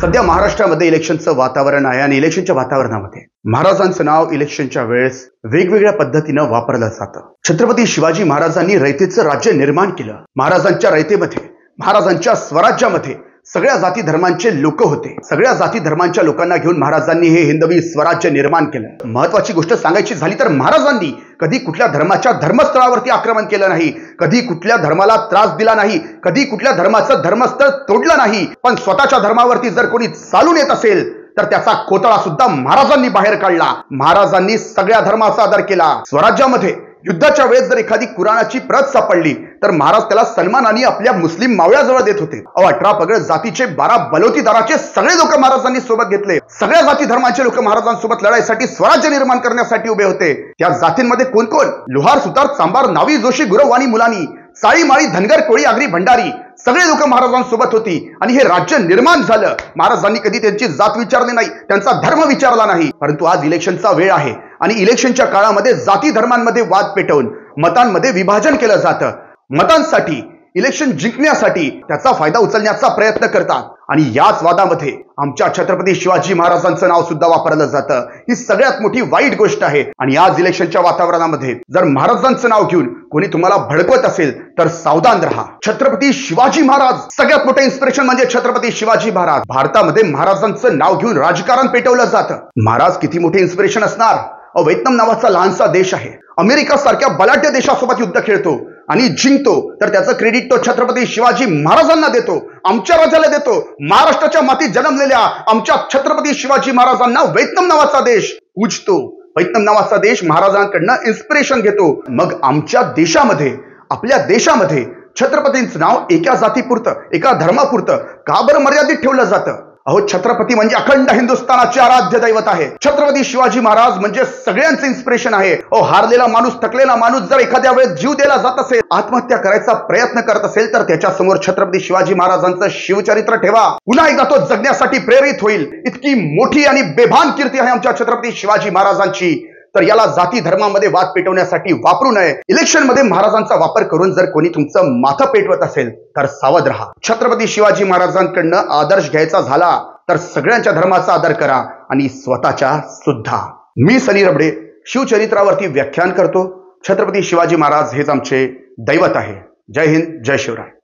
सध्या महाराष्ट्रामध्ये इलेक्शनचं वातावरण आहे आणि इलेक्शनच्या वातावरणामध्ये महाराजांचं नाव इलेक्शनच्या वेळेस वेगवेगळ्या पद्धतीनं वापरलं जातं. छत्रपती शिवाजी महाराजांनी रयतेचं राज्य निर्माण केलं. महाराजांच्या रयतेमध्ये, महाराजांच्या स्वराज्यामध्ये सगळ्या जाती धर्मांचे लोक होते. सगळ्या जाती धर्मांच्या लोकांना घेऊन महाराजांनी हे हिंदवी स्वराज्य निर्माण केलं. महत्वाची गोष्ट सांगायची झाली तर महाराजांनी कधी कुठल्या धर्माच्या धर्मस्थळावरती आक्रमण केलं नाही, कधी कुठल्या धर्माला त्रास दिला नाही, कधी कुठल्या धर्माचं धर्मस्थळ तोडलं नाही. पण स्वतःच्या धर्मावरती जर कोणी चालून येत असेल तर त्याचा कोतळा सुद्धा महाराजांनी बाहेर काढला. महाराजांनी सगळ्या धर्माचा आदर केला. स्वराज्यामध्ये युद्धाच्या वेळेस जर एखादी कुराणाची प्रत सापडली तर महाराज त्याला सन्मानाने आपल्या मुस्लिम मावळ्याजवळ देत होते. 18 पगड जातीचे 12 बलोतीदाराचे सगळे लोक महाराजांनी सोबत घेतले. सगळ्या जाती धर्माचे लोक महाराजांसोबत लढाईसाठी स्वराज्य निर्माण करण्यासाठी उभे होते. त्या जातींमध्ये कोण कोण? लोहार, सुतार, चांबार, नावी, जोशी, गुरव आणि मुलानी, साळी, माळी, धनगर, कोळी, आगरी, भंडारी सगळे लोक महाराजांसोबत होती आणि हे राज्य निर्माण झालं. महाराजांनी कधी त्यांची जात विचारली नाही, त्यांचा धर्म विचारला नाही. परंतु आज इलेक्शनचा वेळ आहे आणि इलेक्शनच्या काळामध्ये जाती धर्मांमध्ये वाद पेटवून मतांमध्ये विभाजन केलं जातं. मतांसाठी, इलेक्शन जिंकण्यासाठी त्याचा फायदा उचलण्याचा प्रयत्न करतात आणि याच वादामध्ये आमच्या छत्रपती शिवाजी महाराजांचं नाव सुद्धा वापरलं जातं. ही सगळ्यात मोठी वाईट गोष्ट आहे. आणि आज इलेक्शनच्या वातावरणामध्ये जर महाराजांचं नाव घेऊन कोणी तुम्हाला भडकवत असेल तर सावधान राहा. छत्रपती शिवाजी महाराज सगळ्यात मोठं इन्स्पिरेशन म्हणजे छत्रपती शिवाजी महाराज. भारतामध्ये महाराजांचं नाव घेऊन राजकारण पेटवलं जातं. महाराज किती मोठे इन्स्पिरेशन असणार. व्हिएतनाम नावाचा लहानसा देश आहे, अमेरिका सारख्या बलाढ्य देशासोबत युद्ध खेळतो आणि जिंकतो तर त्याचं क्रेडिट तो छत्रपती शिवाजी महाराजांना देतो, आमच्या राजाला देतो. महाराष्ट्राच्या मातीत जन्मलेल्या आमच्या छत्रपती शिवाजी महाराजांना व्हिएतनाम नावाचा देश पूजतो. व्हिएतनाम नावाचा देश महाराजांकडनं इन्स्पिरेशन घेतो. मग आमच्या देशामध्ये, आपल्या देशामध्ये छत्रपतींचं नाव एका जातीपुरतं, एका धर्मापुरतं का बरं मर्यादित ठेवलं जातं? अहो, छत्रपती म्हणजे अखंड हिंदुस्थानाचे आराध्य दैवत आहे. छत्रपती शिवाजी महाराज म्हणजे सगळ्यांचे इन्स्पिरेशन आहे. हारलेला माणूस, थकलेला माणूस जर एखाद्या वेळेस जीव द्यायला जात असेल, आत्महत्या करायचा प्रयत्न करत असेल तर त्याच्या समोर छत्रपती शिवाजी महाराजांचं शिवचरित्र ठेवा. पुन्हा एकदा तो जगण्यासाठी प्रेरित होईल. इतकी मोठी आणि बेभान कीर्ती आहे आमच्या छत्रपती शिवाजी महाराजांची. तर याला जाती धर्मामध्ये वाद पेटवण्यासाठी वापरू नये. इलेक्शन मध्ये महाराजांचा वापर करून जर कोणी तुमचं माथं पेटवत असेल तर सावध राहा. छत्रपती शिवाजी महाराजांकडनं आदर्श घ्यायचा झाला तर सगळ्यांच्या धर्माचा आदर करा आणि स्वतःच्या सुद्धा. मी सनी रबडे शिवचरित्रावरती व्याख्यान करतो. छत्रपती शिवाजी महाराज हेच आमचे दैवत आहे. जय हिंद, जय शिवराय.